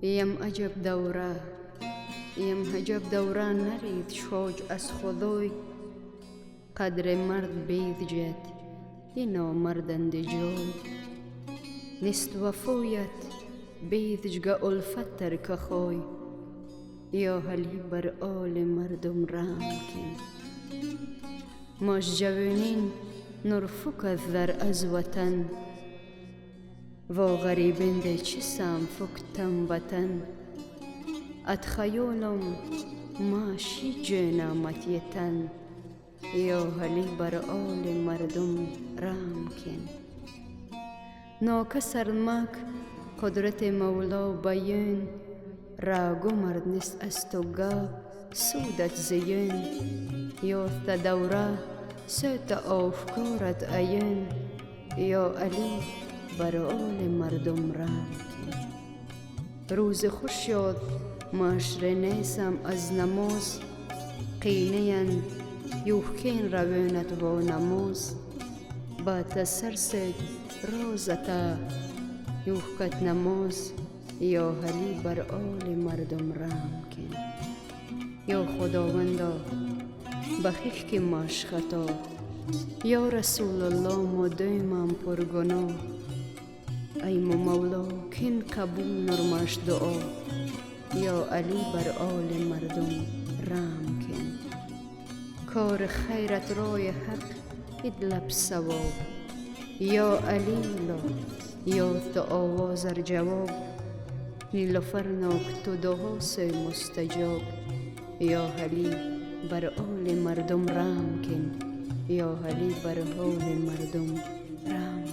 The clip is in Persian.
یم عجب دوره یم عجب دوره نرید شوج از خدای قدر مرد بید جد اینا مردند جای نیست وفایت بید جگه الفت ترک خوی یا حلی بر آل مردم رحم کن ماش جوانین نرفک در از وطن و غریبین ده چی سام فکتم وطن ات خیالم ماشی جنامت یتن یا حلی بر آل مردم رحم کن ناکسر مک قدرت مولا بیان راگو مرد نیست از تو گاب سودت زیان یافت دوره سوت افکارت عیان یا علی بر آل مردم رحم کن روز خوش شد معاشره نیسم از نماز قینه‌اند یوخکین روانت و نماز با تسرسد روزتا یوخکت نماز یا حلی بر آل مردم رحم کن یا خداوندا بخش که ماش خطا یا رسول الله مدیمم پر گناه ای مولا کن قبول نرماش دعا یا علی بر آل مردم رحم کن کار خیرت رای حق ادلب ثواب یا علی لا یا تو آوازر جواب نیلوفر ناک تو دعا سه مستجاب یا حلی بر آل مردم رحم کن یا حلی بر آل مردم رحم